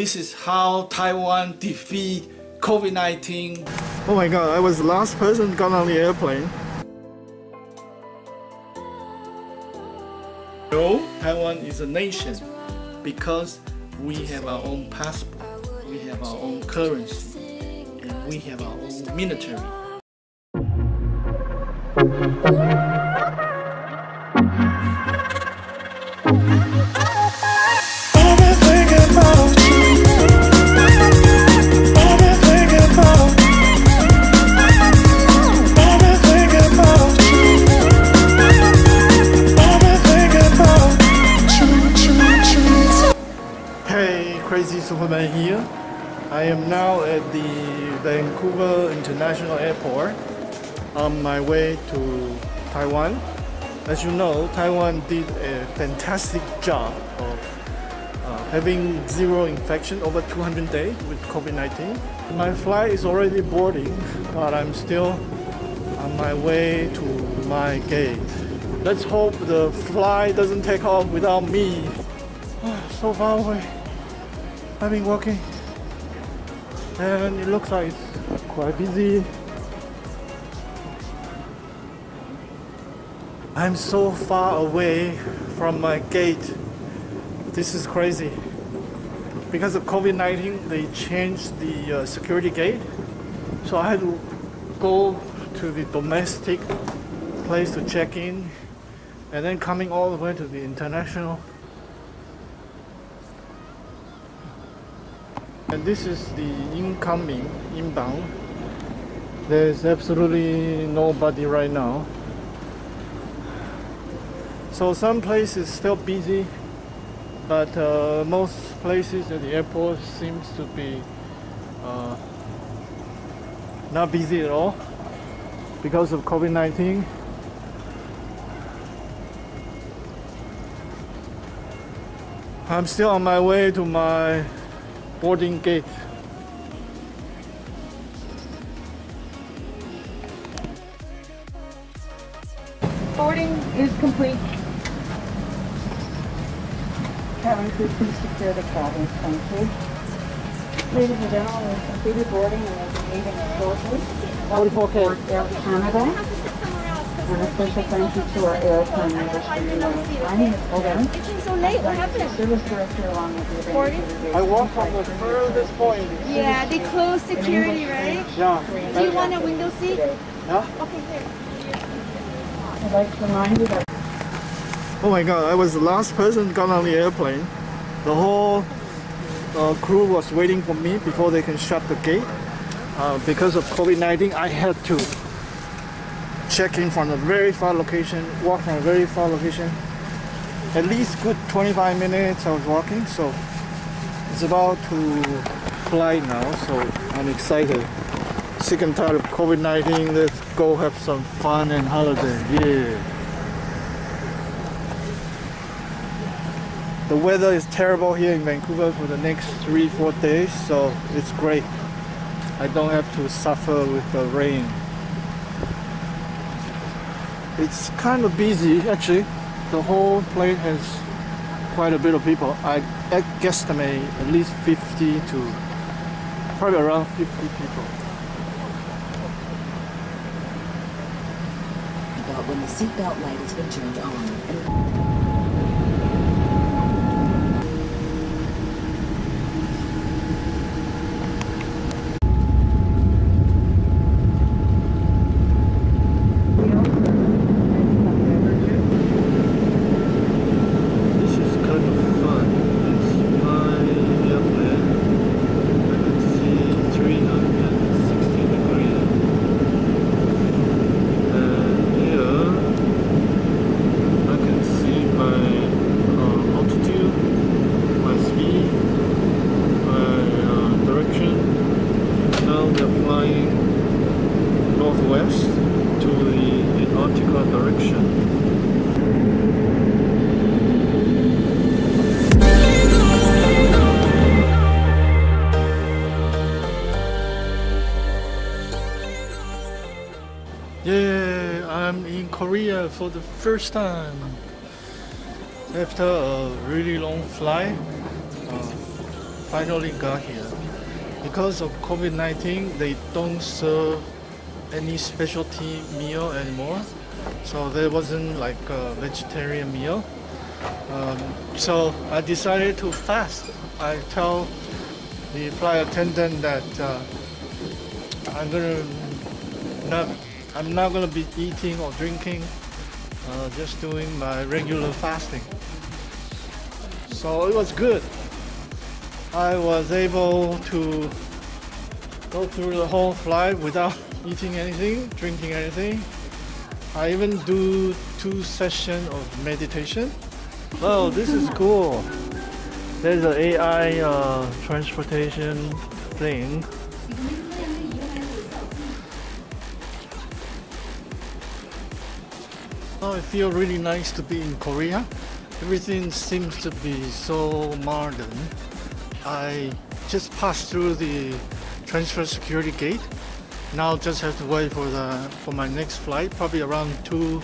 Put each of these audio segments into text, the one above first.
This is how Taiwan defeat COVID-19. Oh my god, I was the last person got on the airplane. No, Taiwan is a nation because we have our own passport, we have our own currency, and we have our own military. Crazy Superman here. I am now at the Vancouver International Airport on my way to Taiwan. As you know, Taiwan did a fantastic job of having zero infection over 200 days with COVID-19. My flight is already boarding, but I'm still on my way to my gate. Let's hope the flight doesn't take off without me. So far away. I've been walking and it looks like it's quite busy. I'm so far away from my gate. This is crazy. Because of COVID-19, they changed the security gate. So I had to go to the domestic place to check in and then coming all the way to the international. And this is the incoming, inbound. There's absolutely nobody right now. So some places still busy, but most places at the airport seems to be not busy at all because of COVID-19. I'm still on my way to my boarding gate. Boarding is complete. Cabin crew, please secure the cabin. Thank you. Ladies and gentlemen, we've completed boarding and we'll be leaving shortly. 44K. Air Canada. And a special thank you to our airplane industry. My name is Owen. It came so late. What happened? Service director along with the Boarding? I walked from the furthest point. Yeah, they closed security, right? Yeah. Do you want a window seat? Yeah? Okay, here. I'd like to remind you that Oh my god, I was the last person got on the airplane. The whole crew was waiting for me before they can shut the gate. Because of COVID-19, I had to check in from a very far location, walk from a very far location. At least good 25 minutes I was walking, so it's about to fly now, so I'm excited. Sick and tired of COVID-19, let's go have some fun and holiday, yeah. The weather is terrible here in Vancouver for the next 3-4 days, so it's great. I don't have to suffer with the rain. It's kind of busy actually. The whole plane has quite a bit of people. I guesstimate at least 50 to probably around 50 people. About when the seatbelt light has been turned on. Northwest to the Antarctica direction. Yeah, I'm in Korea for the first time after a really long flight. finally got here. Because of COVID-19, they don't serve any specialty meal anymore. So there wasn't like a vegetarian meal. So I decided to fast. I tell the flight attendant that I'm not gonna be eating or drinking, just doing my regular fasting. So it was good. I was able to go through the whole flight without eating anything, drinking anything. I even do 2 sessions of meditation. Oh, this is cool. There's an AI transportation thing. Oh, it feels really nice to be in Korea. Everything seems to be so modern. I just passed through the transfer security gate. Now just have to wait for my next flight, probably around 2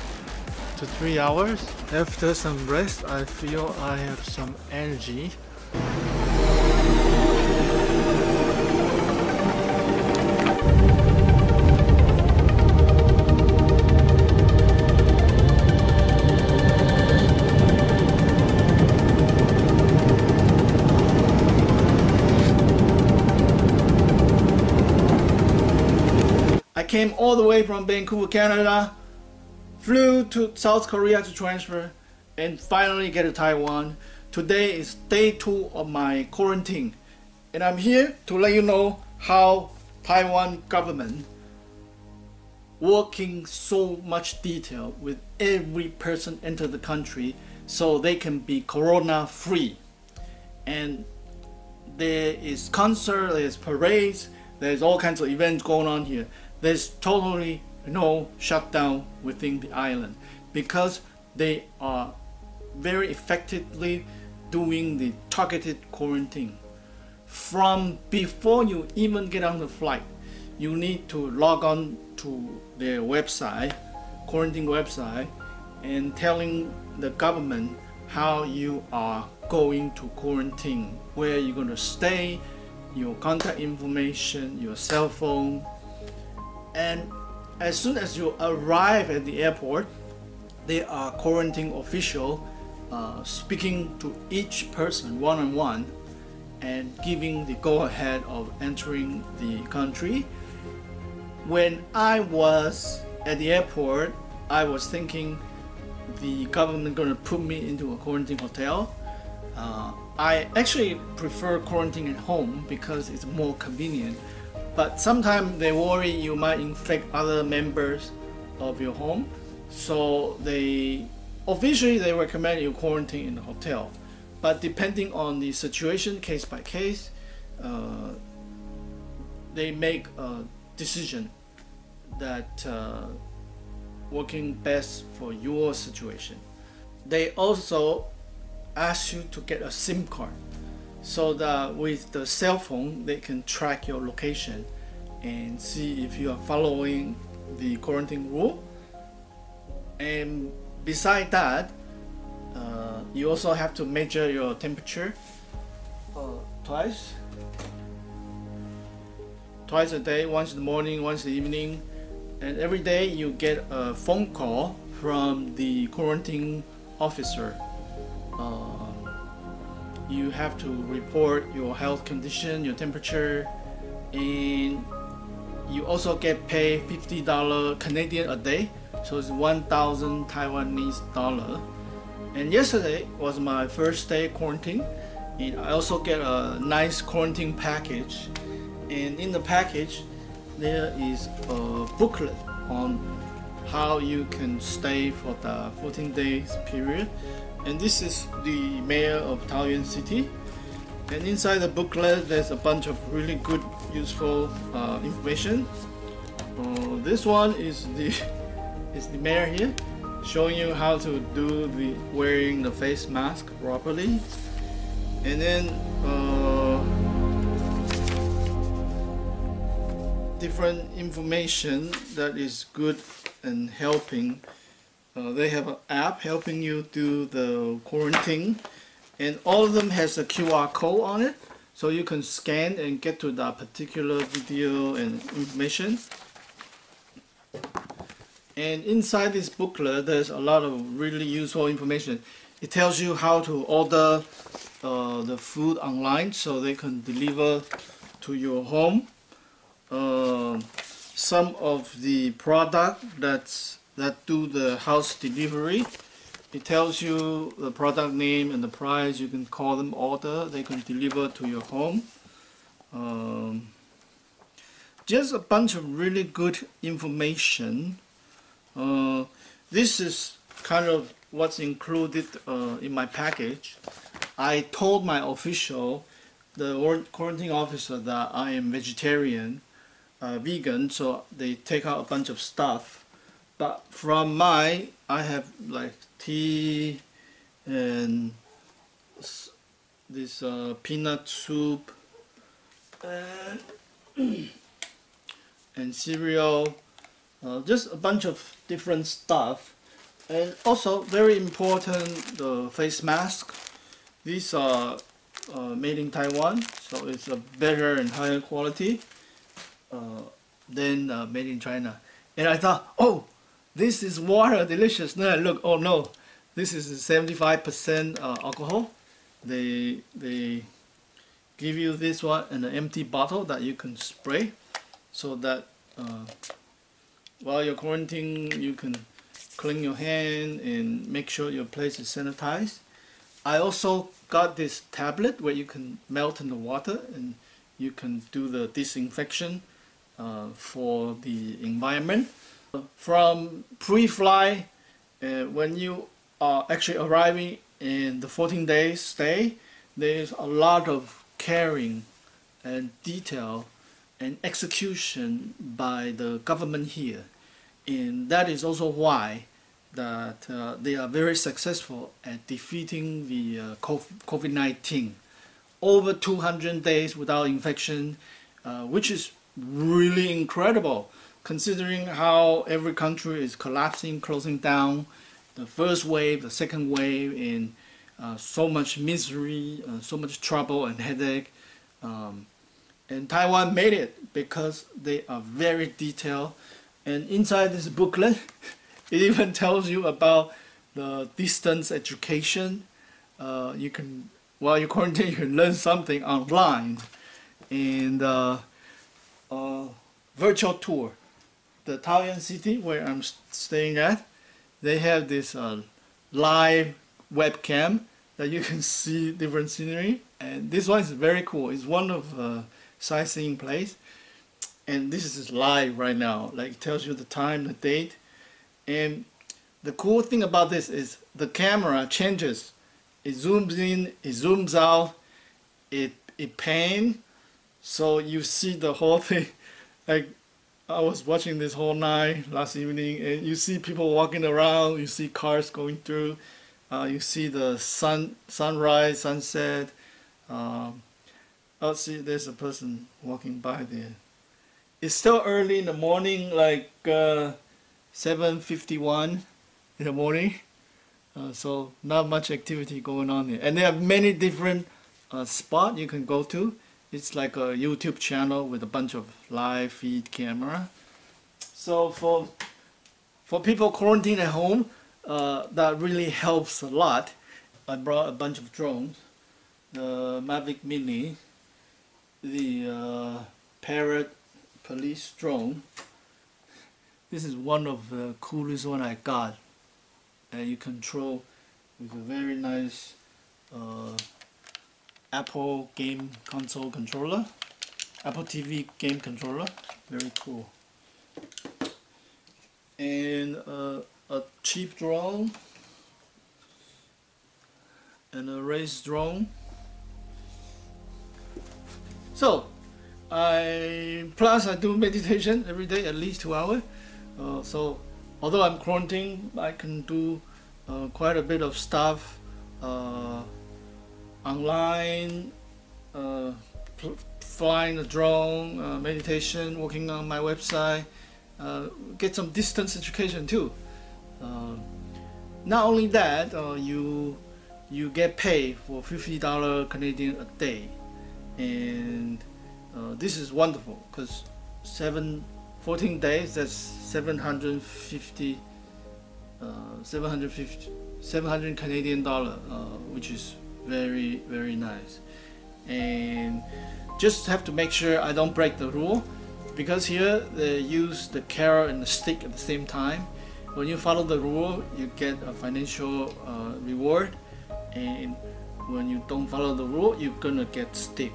to 3 hours. After some rest, I feel I have some energy. I came all the way from Vancouver, Canada, flew to South Korea to transfer, and finally get to Taiwan. Today is day 2 of my quarantine, and I'm here to let you know how Taiwan government working so much detail with every person enter the country so they can be corona free. And there is concert, there's parades, there's all kinds of events going on here. There's totally no shutdown within the island because they are very effectively doing the targeted quarantine. From before you even get on the flight, you need to log on to their website, quarantine website, and telling the government how you are going to quarantine, where you're going to stay, your contact information, your cell phone. And as soon as you arrive at the airport, there are quarantine officials speaking to each person one-on-one and giving the go-ahead of entering the country. When I was at the airport, I was thinking the government gonna put me into a quarantine hotel. I actually prefer quarantine at home because it's more convenient. But sometimes they worry you might infect other members of your home, so officially they recommend you quarantine in the hotel. But depending on the situation, case by case, they make a decision that working best for your situation. They also ask you to get a SIM card, so that with the cell phone they can track your location and see if you are following the quarantine rule. And beside that, you also have to measure your temperature twice a day, once in the morning, once in the evening. And every day you get a phone call from the quarantine officer. You have to report your health condition, your temperature, and you also get paid $50 Canadian a day, so it's 1,000 Taiwanese dollar. And yesterday was my first day quarantine, and I also get a nice quarantine package. And in the package, there is a booklet on how you can stay for the 14 days period. And this is the mayor of Taoyuan City. And inside the booklet, there's a bunch of really good, useful information. This one is the mayor here, showing you how to do the wearing the face mask properly. And then different information that is good and helping. They have an app helping you do the quarantine, and all of them has a QR code on it, so you can scan and get to that particular video and information. And inside this booklet, there's a lot of really useful information. It tells you how to order the food online so they can deliver to your home. Some of the product that do the house delivery. It tells you the product name and the price. You can call them, order. They can deliver to your home. Just a bunch of really good information. This is kind of what's included in my package. I told my official, the quarantine officer, that I am vegetarian, vegan, so they take out a bunch of stuff. But from I have like tea and this peanut soup and cereal, just a bunch of different stuff. And also very important, the face mask. These are made in Taiwan, so it's a better and higher quality than made in China. And I thought, oh, this is water, delicious. Then I look, oh no, this is 75% alcohol. They give you this one in an empty bottle that you can spray, so that while you're quarantining, you can clean your hand and make sure your place is sanitized. I also got this tablet where you can melt in the water and you can do the disinfection for the environment. From pre-flight, when you are actually arriving in the 14 days stay, there's a lot of caring and detail and execution by the government here. And that is also why that they are very successful at defeating the COVID-19. Over 200 days without infection, which is really incredible considering how every country is collapsing, closing down, the first wave, the second wave, and so much misery, so much trouble and headache. And Taiwan made it because they are very detailed. And inside this booklet, it even tells you about the distance education. You can, while you're quarantined, you can learn something online. And virtual tour. The Taoyuan city where I'm staying at, they have this live webcam that you can see different scenery. And this one is very cool. It's one of sightseeing place. And this is live right now. Like, it tells you the time, the date. And the cool thing about this is the camera changes. It zooms in, it zooms out, it pans, so you see the whole thing. Like, I was watching this whole night last evening, and you see people walking around, you see cars going through, you see the sunrise, sunset. Oh, see, there's a person walking by there. It's still early in the morning, like 7:51 in the morning, so not much activity going on there. And there are many different spots you can go to. It's like a YouTube channel with a bunch of live feed camera. So for people quarantined at home, that really helps a lot. I brought a bunch of drones, the Mavic Mini, the Parrot police drone. This is one of the coolest one I got, and you control with a very nice Apple game console controller, Apple TV game controller, very cool. And a cheap drone and a race drone. So plus I do meditation every day, at least 2 hours. So although I'm quarantined, I can do quite a bit of stuff online, flying the drone, meditation, working on my website, get some distance education too. Not only that, you get paid for $50 Canadian a day, and this is wonderful because 14 days, that's $750 Canadian dollar, which is very, very nice. And just have to make sure I don't break the rule, because here they use the carrot and the stick at the same time. When you follow the rule, you get a financial reward, and when you don't follow the rule, you're gonna get stick.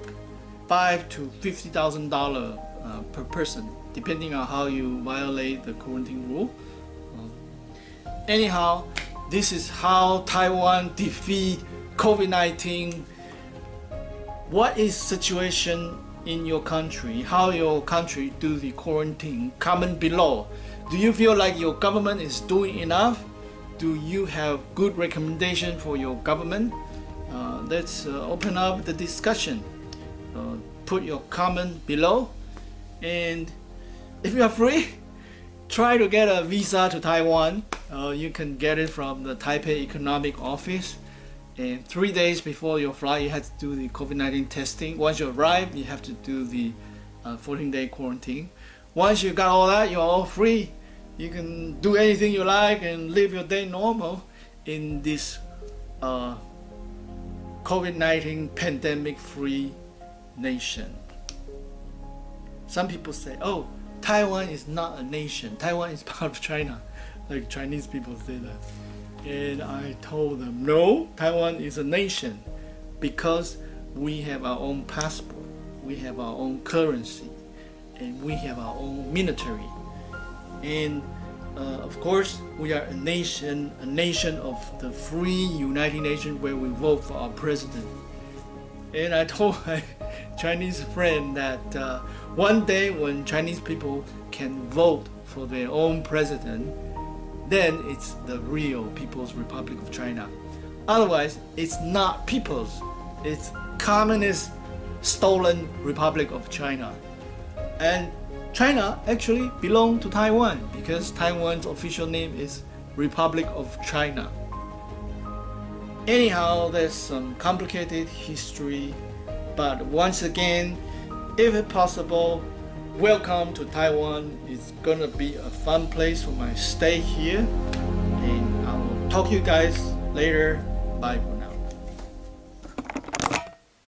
$5,000 to $50,000 per person, depending on how you violate the quarantine rule. Anyhow, this is how Taiwan defeat COVID-19. What is situation in your country? How your country do the quarantine? Comment below. Do you feel like your government is doing enough? Do you have good recommendation for your government? Let's open up the discussion. Put your comment below, and if you are free, try to get a visa to Taiwan. You can get it from the Taipei Economic Office, and 3 days before your flight you have to do the COVID-19 testing. Once you arrive, you have to do the 14-day quarantine. Once you got all that, you're all free. You can do anything you like and live your day normal in this COVID-19 pandemic-free nation. Some people say, oh, Taiwan is not a nation. Taiwan is part of China. Like Chinese people say that. And I told them, no, Taiwan is a nation because we have our own passport, we have our own currency, and we have our own military. And of course, we are a nation of the free United Nations where we vote for our president. And I told my Chinese friend that one day when Chinese people can vote for their own president, then it's the real People's Republic of China. Otherwise, it's not people's, it's communist stolen Republic of China. And China actually belongs to Taiwan because Taiwan's official name is Republic of China. Anyhow, there's some complicated history, but once again, if it's possible, welcome to Taiwan. It's gonna be a fun place for my stay here, and I will talk to you guys later. Bye.